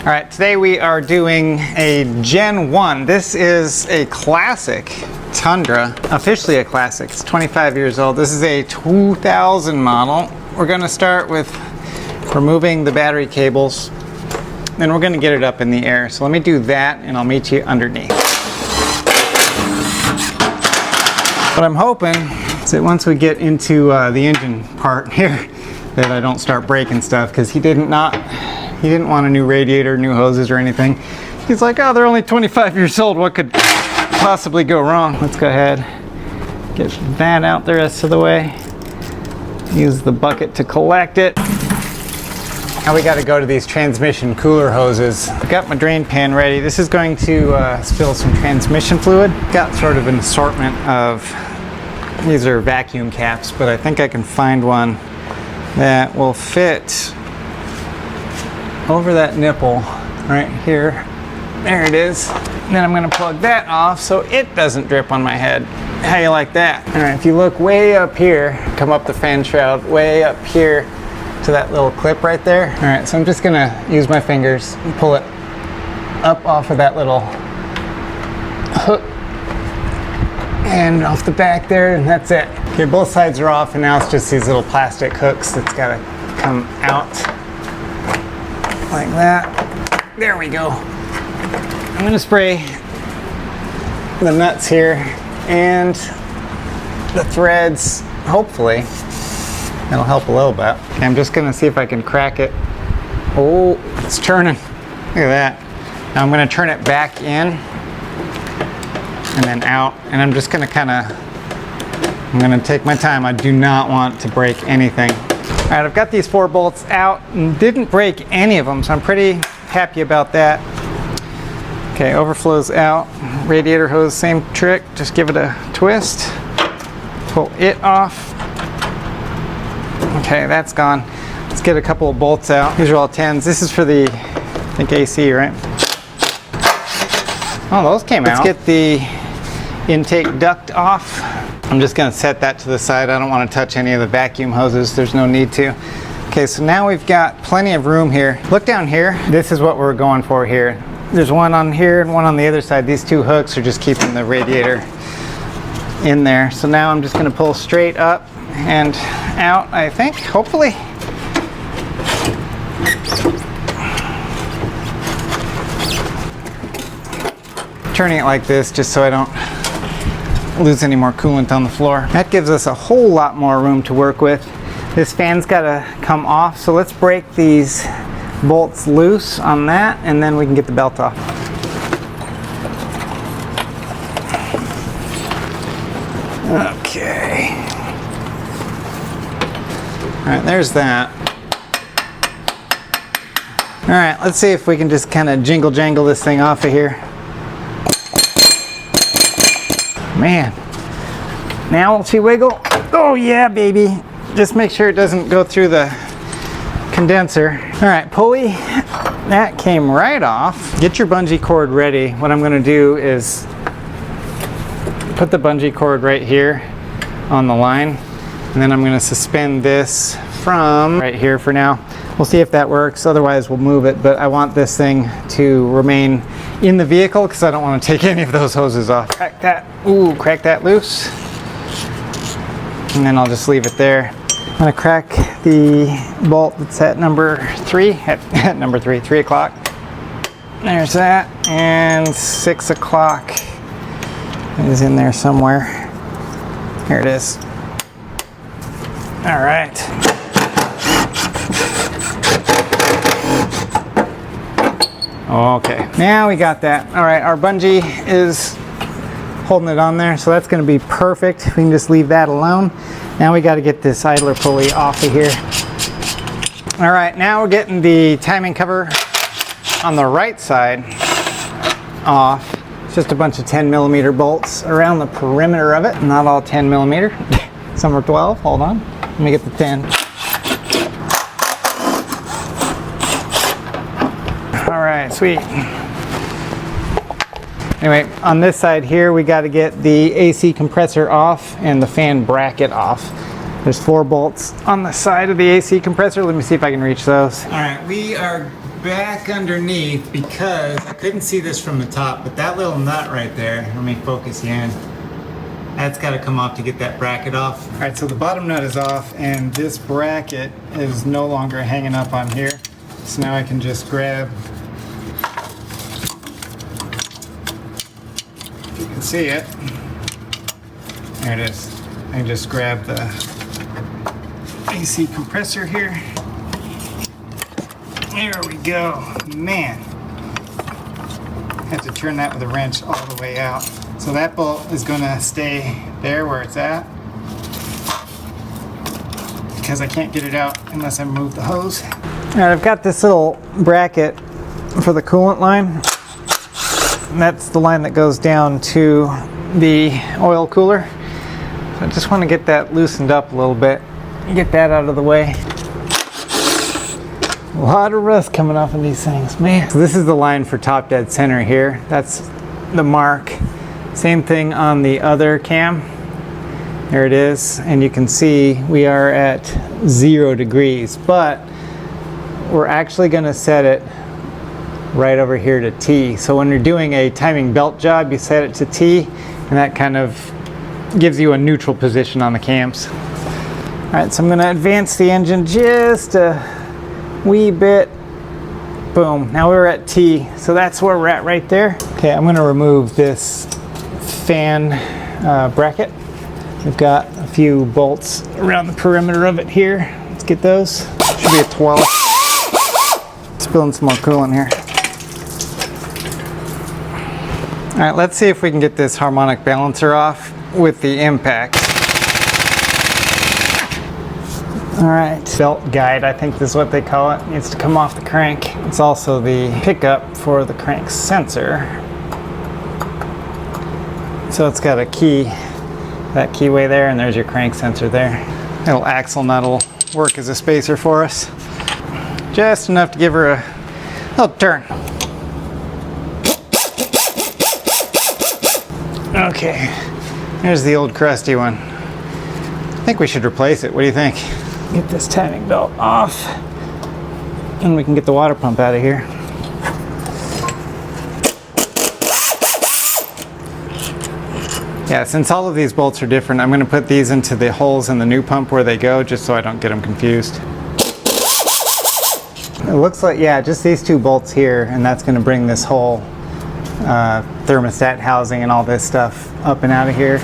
All right, today we are doing a Gen 1. This is a classic Tundra, officially a classic. It's 25 years old. This is a 2000 model. We're gonna start with removing the battery cables, then we're gonna get it up in the air. So let me do that and I'll meet you underneath. What I'm hoping is that once we get into the engine part here, that I don't start breaking stuff, because he didn't want a new radiator, new hoses or anything. He's like, oh, they're only 25 years old. What could possibly go wrong? Let's go ahead, get that out the rest of the way. Use the bucket to collect it. Now we got to go to these transmission cooler hoses. I've got my drain pan ready. This is going to spill some transmission fluid. Got sort of an assortment of, these are vacuum caps, but I think I can find one that will fit over that nipple right here. There it is. And then I'm going to plug that off so it doesn't drip on my head. How you like that? All right, if you look way up here, come up the fan shroud, way up here to that little clip right there. All right, so I'm just going to use my fingers and pull it up off of that little hook and off the back there, and that's it. Okay, both sides are off, and now it's just these little plastic hooks that's got to come out. Like that. There we go. I'm going to spray the nuts here and the threads. Hopefully that'll help a little bit. Okay, I'm just going to see if I can crack it. Oh, it's turning. Look at that. Now I'm going to turn it back in and then out, and I'm just going to I'm going to take my time. I do not want to break anything. All right, I've got these 4 bolts out and didn't break any of them, so I'm pretty happy about that. Okay, overflows out. Radiator hose, same trick. Just give it a twist. Pull it off. Okay, that's gone. Let's get a couple of bolts out. These are all 10s. This is for the, I think, AC, right? Oh, those came out. Let's get the intake duct off. I'm just going to set that to the side. I don't want to touch any of the vacuum hoses. There's no need to. Okay, so now we've got plenty of room here. Look down here. This is what we're going for here. There's one on here and one on the other side. These 2 hooks are just keeping the radiator in there. So now I'm just going to pull straight up and out, I think, hopefully. Turning it like this just so I don't lose any more coolant on the floor. That gives us a whole lot more room to work with. This fan's got to come off, so let's break these bolts loose on that, and then we can get the belt off. Okay. All right, there's that. All right, let's see if we can just kind of jingle jangle this thing off of here. Man, now will she wiggle? Oh yeah, baby. Just make sure it doesn't go through the condenser. All right, pulley, that came right off. Get your bungee cord ready. What I'm gonna do is put the bungee cord right here on the line, and then I'm gonna suspend this from right here for now. We'll see if that works, otherwise we'll move it, but I want this thing to remain in the vehicle because I don't want to take any of those hoses off. Crack that, ooh, crack that loose. And then I'll just leave it there. I'm gonna crack the bolt that's at number 3, at number 3, 3 o'clock. There's that, and 6 o'clock is in there somewhere. Here it is. All right. Okay, now we got that. All right, our bungee is holding it on there, so that's gonna be perfect. We can just leave that alone. Now we gotta get this idler pulley off of here. All right, now we're getting the timing cover on the right side off. It's just a bunch of 10mm bolts around the perimeter of it. Not all 10mm, some are 12, hold on. Let me get the 10. All right, sweet. Anyway, on this side here, we got to get the AC compressor off and the fan bracket off. There's 4 bolts on the side of the AC compressor. Let me see if I can reach those. All right, we are back underneath because I couldn't see this from the top, but that little nut right there, let me focus you in. That's got to come off to get that bracket off. All right, so the bottom nut is off and this bracket is no longer hanging up on here. So now I can just grab, if you can see it, there it is. I can just grab the AC compressor here. There we go. Man, I have to turn that with a wrench all the way out. So that bolt is going to stay there where it's at because I can't get it out unless I move the hose. All right, I've got this little bracket for the coolant line. And that's the line that goes down to the oil cooler. So I just want to get that loosened up a little bit. Get that out of the way. A lot of rust coming off of these things, man. So this is the line for top dead center here. That's the mark. Same thing on the other cam. There it is. And you can see we are at 0 degrees, but we're actually going to set it right over here to T. So when you're doing a timing belt job, you set it to T, and that kind of gives you a neutral position on the cams. All right, so I'm going to advance the engine just a wee bit. Boom, now we're at T, so that's where we're at right there. Okay, I'm going to remove this fan bracket. We've got a few bolts around the perimeter of it here. Let's get those. Should be a 12. Spilling some more coolant here. All right, let's see if we can get this harmonic balancer off with the impact. All right, belt guide, I think this is what they call it, needs to come off the crank. It's also the pickup for the crank sensor. So it's got a key, that keyway there, and there's your crank sensor there. Little axle nut will work as a spacer for us. Just enough to give her a little turn. Okay, there's the old crusty one. I think we should replace it. What do you think? Get this timing belt off, and we can get the water pump out of here. Yeah, since all of these bolts are different, I'm going to put these into the holes in the new pump where they go, just so I don't get them confused. It looks like, yeah, just these two bolts here, and that's going to bring this whole thermostat housing and all this stuff up and out of here.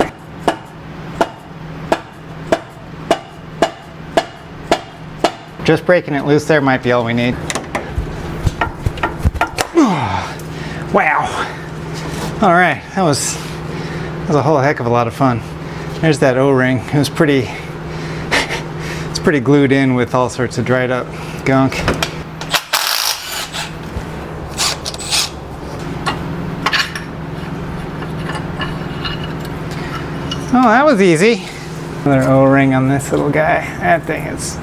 Just breaking it loose there might be all we need. Wow. All right, that was a whole heck of a lot of fun. There's that O-ring. It was pretty, it's pretty glued in with all sorts of dried up gunk. Oh, that was easy. Another O-ring on this little guy. That thing is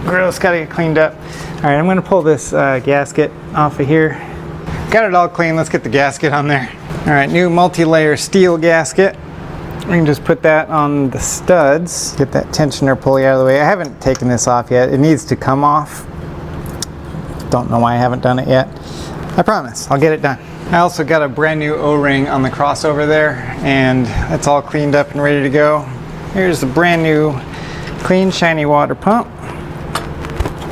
gross, gotta get cleaned up. All right, I'm gonna pull this gasket off of here. Got it all clean, let's get the gasket on there. All right, new multi-layer steel gasket. We can just put that on the studs. Get that tensioner pulley out of the way. I haven't taken this off yet. It needs to come off. Don't know why I haven't done it yet. I promise, I'll get it done. I also got a brand new O-ring on the crossover there, and it's all cleaned up and ready to go. Here's the brand new clean shiny water pump.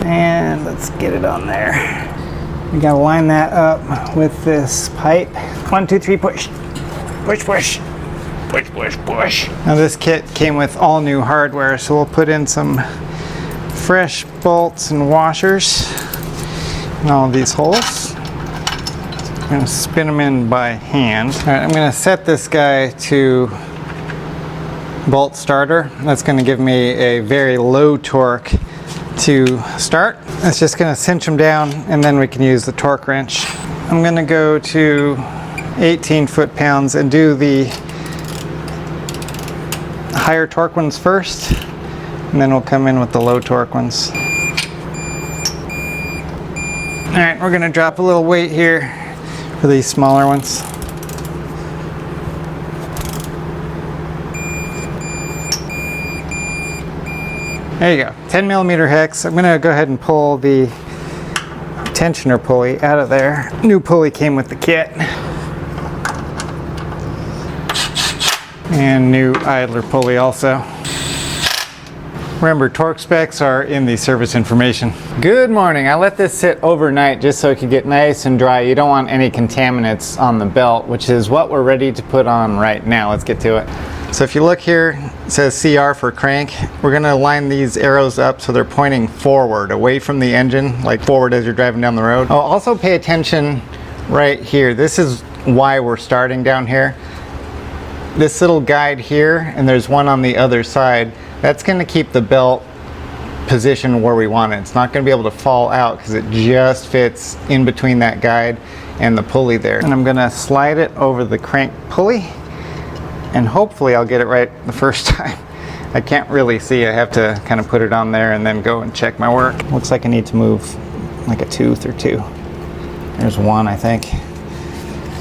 And let's get it on there. We gotta line that up with this pipe. 1, 2, 3, push. Push, push. Push, push, push. Now this kit came with all new hardware, so we'll put in some fresh bolts and washers in all of these holes. I'm gonna spin them in by hand. All right, I'm gonna set this guy to bolt starter. That's gonna give me a very low torque to start. It's just going to cinch them down, and then we can use the torque wrench. I'm going to go to 18 foot-pounds and do the higher torque ones first, and then we'll come in with the low torque ones. All right, we're going to drop a little weight here for these smaller ones. There you go, 10 millimeter hex. I'm gonna go ahead and pull the tensioner pulley out of there. New pulley came with the kit. And new idler pulley also. Remember, torque specs are in the service information. Good morning. I let this sit overnight just so it could get nice and dry. You don't want any contaminants on the belt, which is what we're ready to put on right now. Let's get to it. So if you look here, it says CR for crank. We're gonna line these arrows up so they're pointing forward, away from the engine, like forward as you're driving down the road. Oh, also pay attention right here. This is why we're starting down here. This little guide here, and there's one on the other side. That's going to keep the belt positioned where we want it. It's not going to be able to fall out because it just fits in between that guide and the pulley there. And I'm going to slide it over the crank pulley, and hopefully I'll get it right the first time. I can't really see. I have to kind of put it on there and then go and check my work. Looks like I need to move like a tooth or two. There's one, I think.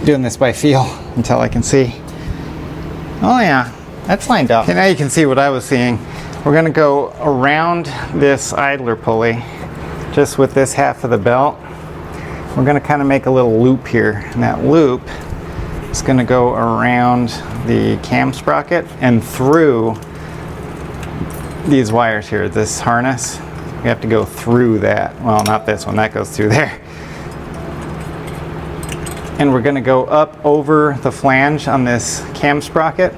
Doing this by feel until I can see. Oh yeah. That's lined up. Okay, now you can see what I was seeing. We're gonna go around this idler pulley, just with this half of the belt. We're gonna kind of make a little loop here. And that loop is gonna go around the cam sprocket and through these wires here, this harness. We have to go through that. Well, not this one, that goes through there. And we're gonna go up over the flange on this cam sprocket.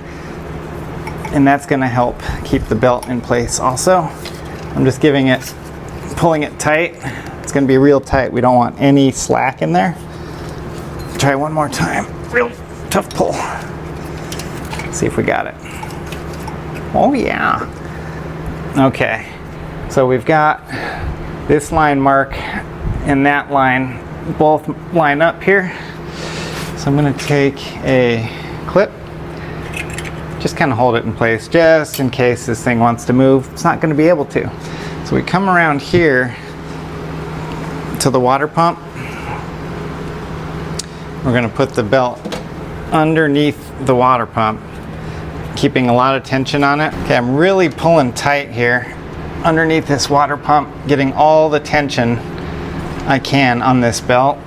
And that's going to help keep the belt in place also. I'm just pulling it tight. It's going to be real tight. We don't want any slack in there. Try one more time. Real tough pull. See if we got it. Oh yeah. Okay. So we've got this line mark and that line both line up here. So I'm going to take a clip. Just kind of hold it in place just in case this thing wants to move. It's not going to be able to. So we come around here to the water pump. We're going to put the belt underneath the water pump, keeping a lot of tension on it. Okay, I'm really pulling tight here underneath this water pump, getting all the tension I can on this belt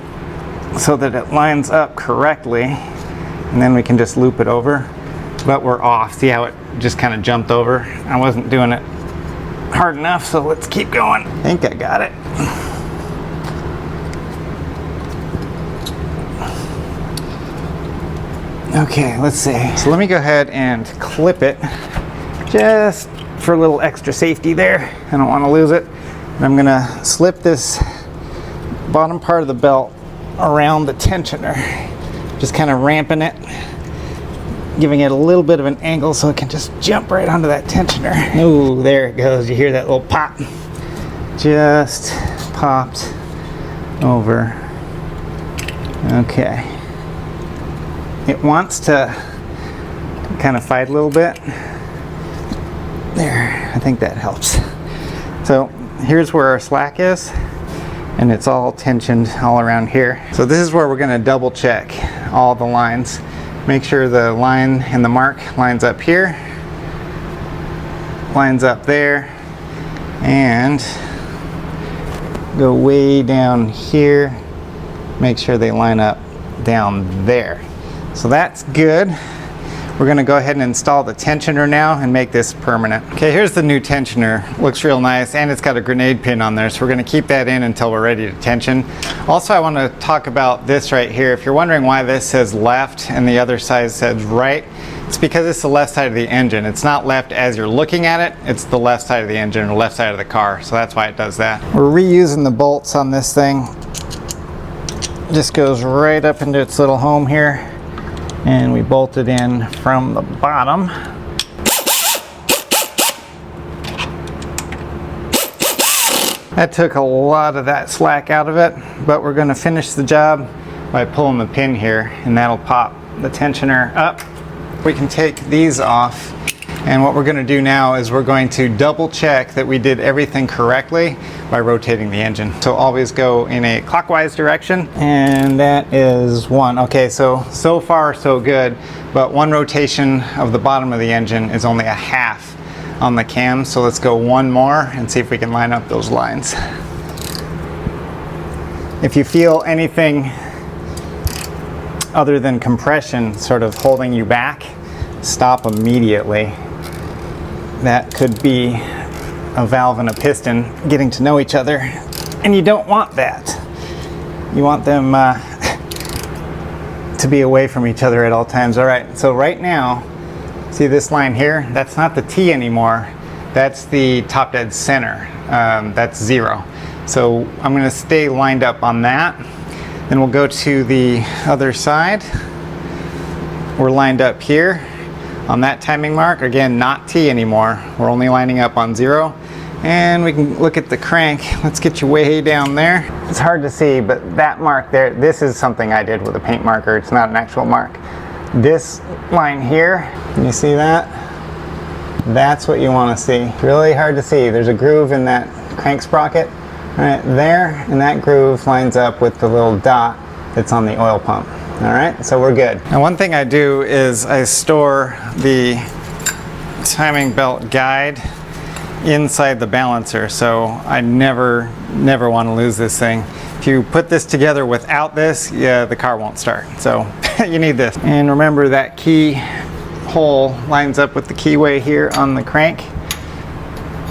so that it lines up correctly, and then we can just loop it over. But we're off. See how it just kind of jumped over? I wasn't doing it hard enough, so let's keep going. I think I got it. Okay, let's see. So let me go ahead and clip it just for a little extra safety there. I don't want to lose it. And I'm gonna slip this bottom part of the belt around the tensioner, just kind of ramping it, giving it a little bit of an angle so it can just jump right onto that tensioner. Ooh, there it goes. You hear that little pop? Just popped over. Okay. It wants to kind of fight a little bit. There, I think that helps. So here's where our slack is, and it's all tensioned all around here. So this is where we're going to double check all the lines. Make sure the line and the mark lines up here, lines up there, and go way down here. Make sure they line up down there. So that's good. We're going to go ahead and install the tensioner now and make this permanent. Okay, here's the new tensioner. Looks real nice, and it's got a grenade pin on there, so we're going to keep that in until we're ready to tension. Also, I want to talk about this right here. If you're wondering why this says left and the other side says right, it's because it's the left side of the engine. It's not left as you're looking at it, it's the left side of the engine or left side of the car, so that's why it does that. We're reusing the bolts on this thing. Just goes right up into its little home here, and we bolt it in from the bottom. That took a lot of that slack out of it, but we're going to finish the job by pulling the pin here, and that'll pop the tensioner up. We can take these off, and what we're going to do now is we're going to double check that we did everything correctly by rotating the engine. So always go in a clockwise direction, and that is one. Okay, so far so good, but one rotation of the bottom of the engine is only a half on the cam, so let's go one more and see if we can line up those lines. If you feel anything other than compression sort of holding you back, stop immediately. That could be a valve and a piston getting to know each other, and you don't want that. You want them to be away from each other at all times. All right, so right now, see this line here? That's not the T anymore. That's the top dead center. That's 0. So I'm going to stay lined up on that. Then we'll go to the other side. We're lined up here on that timing mark. Again, not T anymore. We're only lining up on 0. And we can look at the crank. Let's get you way down there. It's hard to see, but that mark there, this is something I did with a paint marker. It's not an actual mark. This line here, can you see that? That's what you want to see. Really hard to see. There's a groove in that crank sprocket right there, and that groove lines up with the little dot that's on the oil pump. All right, so we're good. Now one thing I do is I store the timing belt guide inside the balancer, so I never want to lose this thing. If you put this together without this, yeah, the car won't start. So you need this. And remember that key hole lines up with the keyway here on the crank,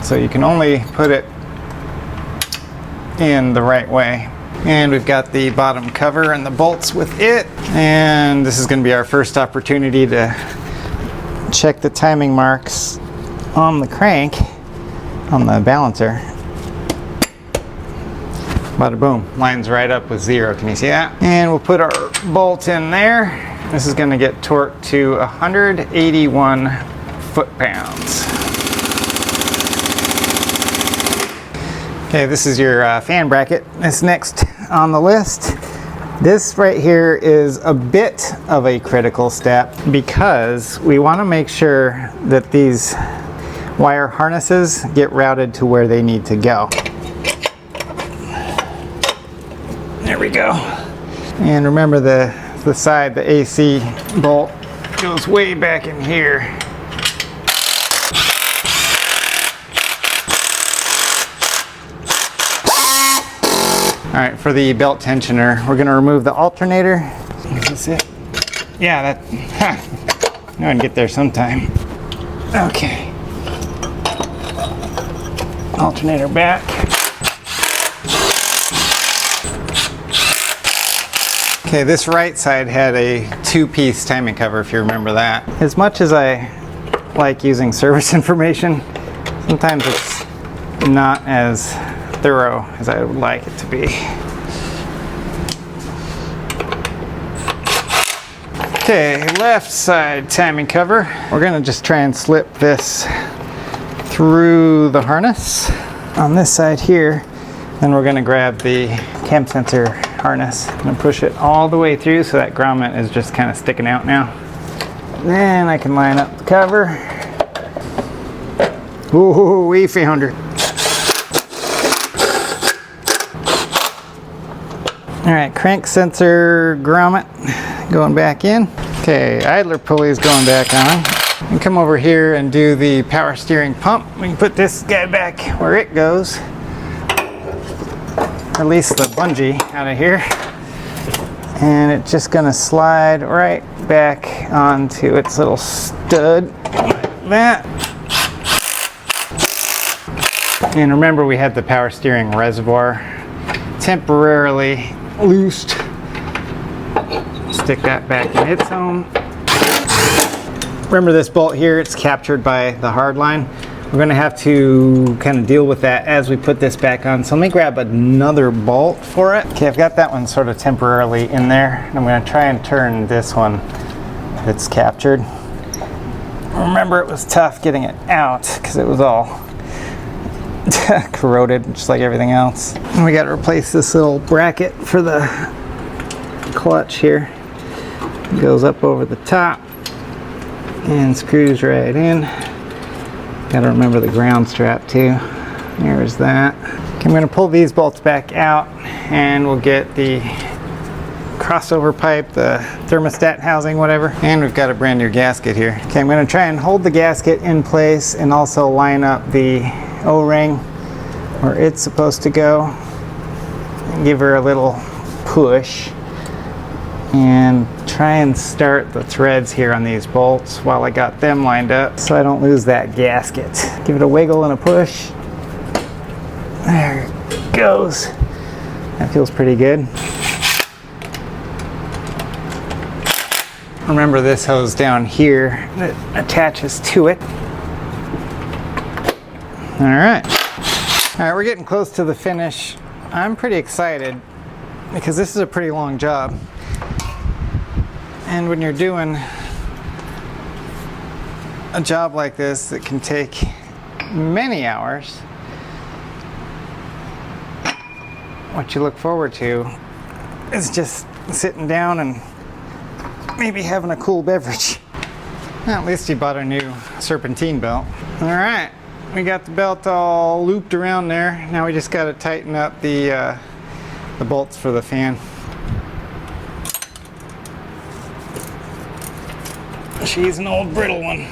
so you can only put it in the right way. And we've got the bottom cover and the bolts with it, and this is going to be our first opportunity to check the timing marks on the crank on the balancer. Bada boom, lines right up with 0. Can you see that? And we'll put our bolt in there. This is going to get torqued to 181 foot-pounds. Okay, this is your fan bracket. This next on the list. This right here is a bit of a critical step because we want to make sure that these wire harnesses get routed to where they need to go. There we go. And remember the side, the AC bolt goes way back in here. All right, for the belt tensioner, we're gonna remove the alternator. Is this it? Yeah, I can get there sometime. Okay. Alternator back. Okay, this right side had a 2-piece timing cover, if you remember that. As much as I like using service information, sometimes it's not as thorough as I would like it to be. Okay, left side timing cover. We're gonna just try and slip this through the harness on this side here. Then we're gonna grab the cam sensor harness and push it all the way through so that grommet is just kind of sticking out now. Then I can line up the cover. Ooh, we found her. All right, crank sensor grommet going back in. Okay, idler pulley is going back on. And come over here and do the power steering pump. We can put this guy back where it goes. Release the bungee out of here. And it's just gonna slide right back onto its little stud like that. And remember, we had the power steering reservoir temporarily loosed. Stick that back in its home. Remember this bolt here, it's captured by the hard line. We're gonna have to kind of deal with that as we put this back on. So let me grab another bolt for it. Okay, I've got that one sort of temporarily in there. I'm gonna try and turn this one that's captured. Remember, it was tough getting it out because it was all corroded, just like everything else. And we got to replace this little bracket for the clutch here. It goes up over the top and screws right in. Got to remember the ground strap too. There's that. Okay, I'm going to pull these bolts back out and we'll get the crossover pipe, the thermostat housing, whatever. And we've got a brand new gasket here. Okay, I'm going to try and hold the gasket in place and also line up the O-ring where it's supposed to go. give her a little push and try and start the threads here on these bolts while I got them lined up so I don't lose that gasket. Give it a wiggle and a push. There it goes. That feels pretty good. Remember this hose down here that attaches to it. All right, we're getting close to the finish. I'm pretty excited because this is a pretty long job. And when you're doing a job like this that can take many hours, what you look forward to is just sitting down and maybe having a cool beverage. Well, at least you bought a new serpentine belt. All right, we got the belt all looped around there. Now we just got to tighten up the bolts for the fan. She's an old brittle one.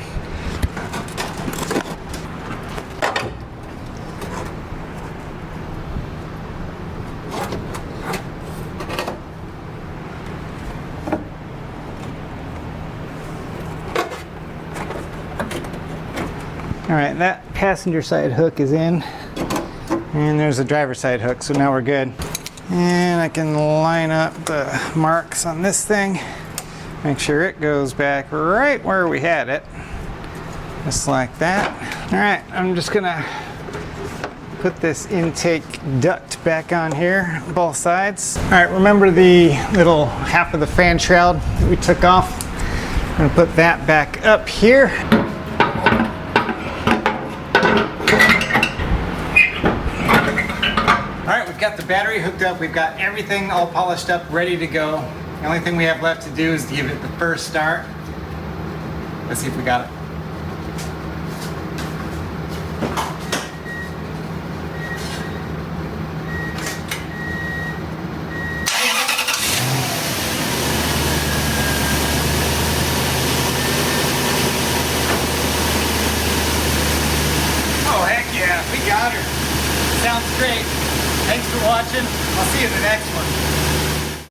All right, that passenger side hook is in, and there's a driver side hook, so now we're good. And I can line up the marks on this thing, make sure it goes back right where we had it, just like that. All right, I'm just gonna put this intake duct back on here, both sides. All right, remember the little half of the fan shroud that we took off? I'm gonna put that back up here. Got the battery hooked up, we've got everything all polished up, ready to go. The only thing we have left to do is to give it the first start. Let's see if we got it. Oh heck yeah, we got her. Sounds great. Thanks for watching. I'll see you in the next one.